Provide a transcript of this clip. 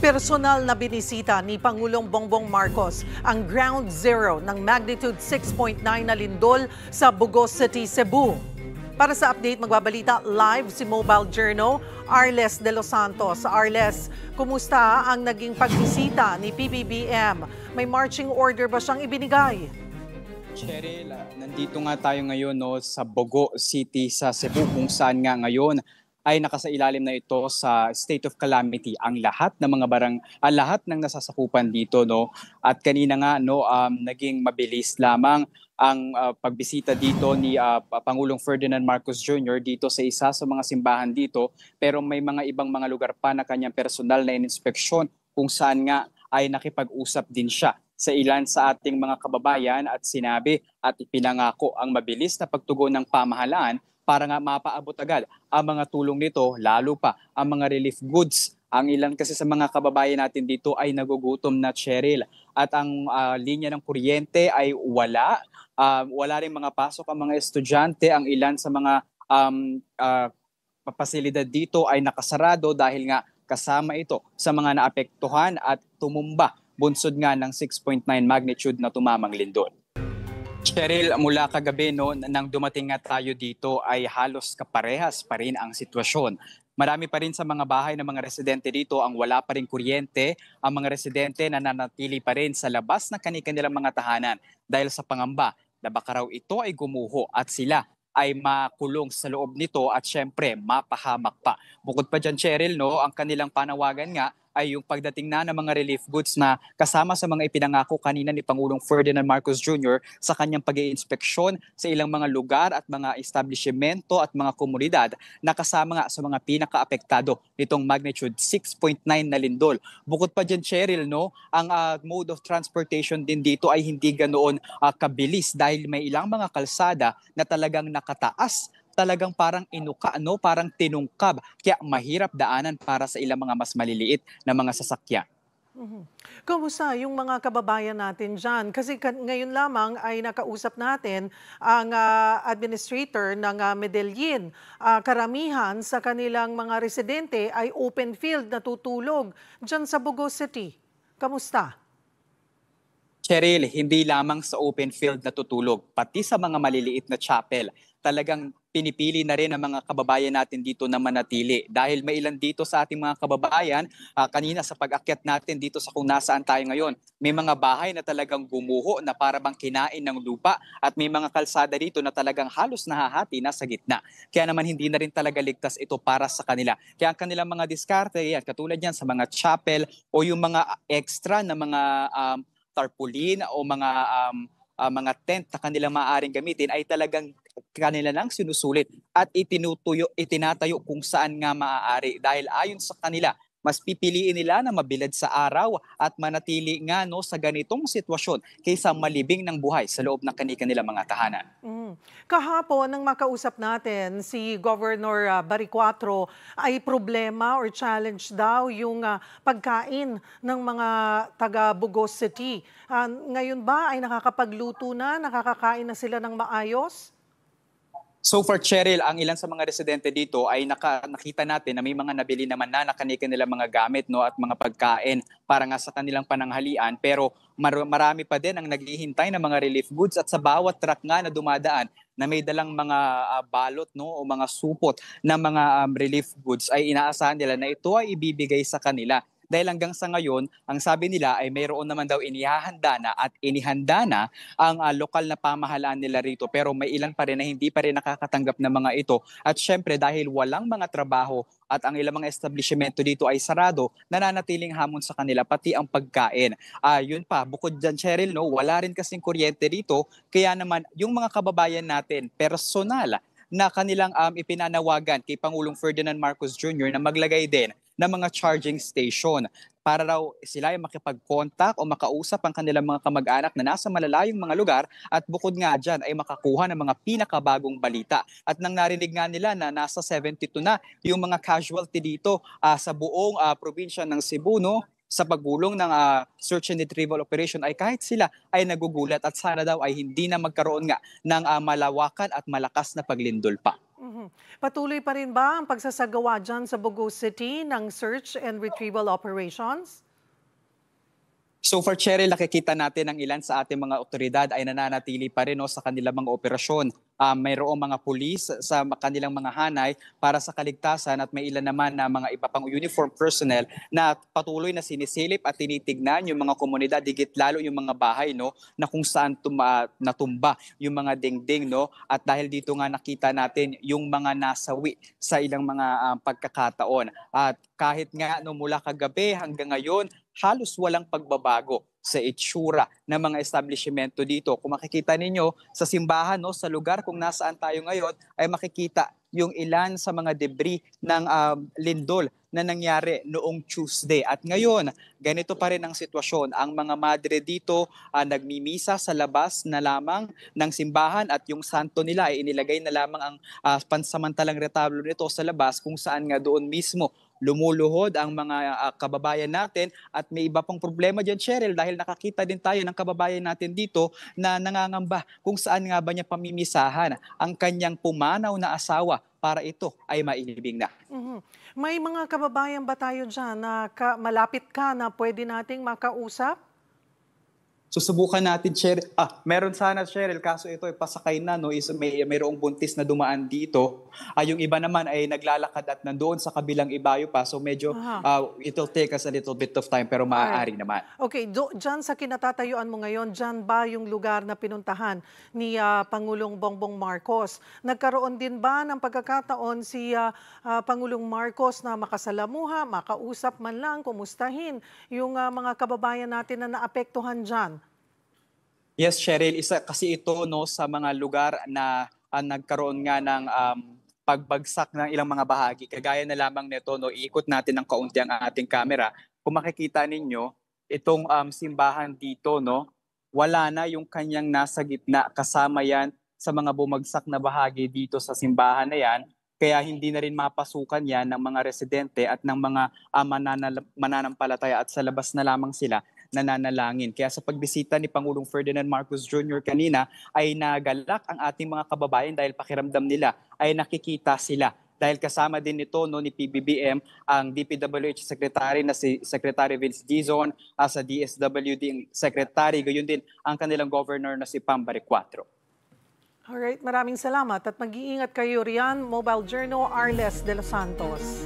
Personal na binisita ni Pangulong Bongbong Marcos ang ground zero ng magnitude 6.9 na lindol sa Bugos City, Cebu. Para sa update, magbabalita live si Mobile Journal, Arles de los Santos. Arles, kumusta ang naging pagbisita ni PBBM? May marching order ba siyang ibinigay? Cheryl, nandito nga tayo ngayon sa Bogo City sa Cebu kung saan nga ngayon ay nakasailalim na ito sa state of calamity ang lahat ng mga lahat ng nasasakupan dito at kanina nga naging mabilis lamang ang pagbisita dito ni Pangulong Ferdinand Marcos Jr. dito sa isa sa mga simbahan dito, pero may mga ibang mga lugar pa na kanyang personal na inspeksyon kung saan nga ay nakipag-usap din siya sa ilan sa ating mga kababayan at sinabi at ipinangako ang mabilis na pagtugon ng pamahalaan para nga mapaabot agad ang mga tulong nito, lalo pa ang mga relief goods. Ang ilan kasi sa mga kababayan natin dito ay nagugutom na, Cheryl. At ang linya ng kuryente ay wala. Wala rin mga pasok ang mga estudyante. Ang ilan sa mga pasilidad dito ay nakasarado dahil nga kasama ito sa mga naapektuhan at tumumba bunsod nga ng 6.9 magnitude na tumamang lindol. Cheryl, mula kagabi nang dumating nga tayo dito ay halos kaparehas pa rin ang sitwasyon. Marami pa rin sa mga bahay ng mga residente dito ang wala pa rin kuryente. Ang mga residente nananatili pa rin sa labas ng kanilang mga tahanan dahil sa pangamba na baka raw ito ay gumuho at sila ay makulong sa loob nito at syempre mapahamak pa. Bukod pa dyan, Cheryl, ang kanilang panawagan nga ay yung pagdating na ng mga relief goods na kasama sa mga ipinangako kanina ni Pangulong Ferdinand Marcos Jr. sa kanyang pag-iinspeksyon sa ilang mga lugar at mga establishmento at mga komunidad na kasama nga sa mga pinaka-apektado nitong magnitude 6.9 na lindol. Bukod pa dyan, Cheryl, ang mode of transportation din dito ay hindi ganoon kabilis dahil may ilang mga kalsada na talagang nakataas, talagang parang inuka, parang tinungkab. Kaya mahirap daanan para sa ilang mga mas maliliit na mga sasakyan. Kumusta yung mga kababayan natin dyan? Kasi ngayon lamang ay nakausap natin ang administrator ng Medellin. Karamihan sa kanilang mga residente ay open field na tutulog dyan sa Bugos City. Kamusta? Cheryl, hindi lamang sa open field na tutulog, pati sa mga maliliit na chapel. Talagang pinipili na rin ang mga kababayan natin dito na manatili. Dahil may ilan dito sa ating mga kababayan, kanina sa pag-akyat natin dito sa kung nasaan tayo ngayon, may mga bahay na talagang gumuho na para bang kinain ng lupa at may mga kalsada dito na talagang halos nahahati na sa gitna. Kaya naman hindi na rin talaga ligtas ito para sa kanila. Kaya ang kanilang mga diskarte, katulad yan sa mga chapel o yung mga extra na mga tarpaulin o mga tent na kanilang maaaring gamitin ay talagang kanila lang sinusulit at itinatayo kung saan nga maaari dahil ayon sa kanila mas pipiliin nila na mabilad sa araw at manatili nga sa ganitong sitwasyon kaysa malibing ng buhay sa loob ng kanilang mga tahanan. Kahapon, nang makausap natin si Governor Baricuatro, ay problema or challenge daw yung pagkain ng mga taga Bugos City. Ngayon ba ay nakakapagluto na, nakakakain na sila ng maayos? So far, Cheryl, ang ilan sa mga residente dito ay nakita natin na may mga nabili naman na kanilang mga gamit at mga pagkain para nga sa kanilang pananghalian. Pero marami pa din ang naghihintay ng mga relief goods at sa bawat truck nga na dumadaan na may dalang mga balot o mga supot na mga relief goods ay inaasahan nila na ito ay ibibigay sa kanila. Dahil hanggang sa ngayon, ang sabi nila ay mayroon naman daw inihahanda na at inihanda na ang lokal na pamahalaan nila rito. Pero may ilan pa rin na hindi pa rin nakakatanggap ng mga ito. At syempre dahil walang mga trabaho at ang ilang mga establishmento dito ay sarado, nananatiling hamon sa kanila pati ang pagkain. Yun pa, bukod dyan, Cheryl, wala rin kasing kuryente dito. Kaya naman yung mga kababayan natin, personal na kanilang ipinanawagan kay Pangulong Ferdinand Marcos Jr. na maglagay din ng mga charging station para raw sila ay makipag-contact o makausap ang kanilang mga kamag-anak na nasa malalayong mga lugar at bukod nga dyan ay makakuha ng mga pinakabagong balita. At nang narinig nga nila na nasa 72 na yung mga casualty dito sa buong probinsya ng Cebu, sa paggulong ng search and retrieval operation ay kahit sila ay nagugulat at sana daw ay hindi na magkaroon nga ng malawakan at malakas na paglindol pa. Patuloy pa rin ba ang pagsasagawa dyan sa Bogo City ng search and retrieval operations? So for Cheryl, nakikita natin ang ilan sa ating mga otoridad ay nananatili pa rin, no, sa kanilang mga operasyon. Mayroong mga pulis sa kanilang mga hanay para sa kaligtasan at may ilan naman na mga iba pang uniform personnel na patuloy na sinisilip at tinitignan yung mga komunidad, higit lalo yung mga bahay, no, na kung saan natumba yung mga dingding, no, at dahil dito nga nakita natin yung mga nasawi sa ilang mga pagkakataon. At kahit nga, no, mula kagabi hanggang ngayon, halos walang pagbabago sa itsura ng mga establishmento dito. Kung makikita ninyo sa simbahan, no, sa lugar kung nasaan tayo ngayon, ay makikita yung ilan sa mga debris ng lindol na nangyari noong Tuesday. At ngayon, ganito pa rin ang sitwasyon. Ang mga madre dito nagmimisa sa labas na lamang ng simbahan at yung santo nila ay inilagay na lamang ang pansamantalang retablo nito sa labas, kung saan nga doon mismo lumuluhod ang mga kababayan natin. At may iba pang problema dyan, Cheryl, dahil nakakita din tayo ng kababayan natin dito na nangangamba kung saan nga ba niya pamimisahan ang kanyang pumanaw na asawa para ito ay mailibing na. May mga kababayan ba tayo dyan na malapit ka na pwede nating makausap? Susubukan natin, Cheryl. Meron sana, Cheryl, kaso ito ay pasakay na, no, mayroong buntis na dumaan dito. Yung iba naman ay naglalakad at nandoon sa kabilang ibayo pa. So medyo it'll take us a little bit of time, pero maaari naman. Okay, dyan sa kinatatayuan mo ngayon, dyan ba yung lugar na pinuntahan ni Pangulong Bongbong Marcos? Nagkaroon din ba ng pagkakataon si Pangulong Marcos na makasalamuha, makausap man lang, kumustahin yung mga kababayan natin na naapektuhan dyan? Yes, Cheryl, isa kasi ito, no, sa mga lugar na nagkaroon nga ng pagbagsak ng ilang mga bahagi. Kagaya na lamang nito, no, iikot natin ng kaunti ang ating camera. Kung makikita ninyo, itong simbahan dito, no, wala na yung kanyang nasa gitna. Kasama yan sa mga bumagsak na bahagi dito sa simbahan na yan. Kaya hindi na rin mapasukan yan ng mga residente at ng mga mananampalataya, at sa labas na lamang sila nananalangin. Kaya sa pagbisita ni Pangulong Ferdinand Marcos Jr. kanina ay nagalak ang ating mga kababayan dahil pakiramdam nila ay nakikita sila. Dahil kasama din nito, no, ni PBBM ang DPWH Secretary na si Secretary Vince Dizon, sa DSWD Secretary, gayon din ang kanilang governor na si Pam Baricuatro. Alright, maraming salamat at mag-iingat kayo riyan. Mobile Journal, Arles de los Santos.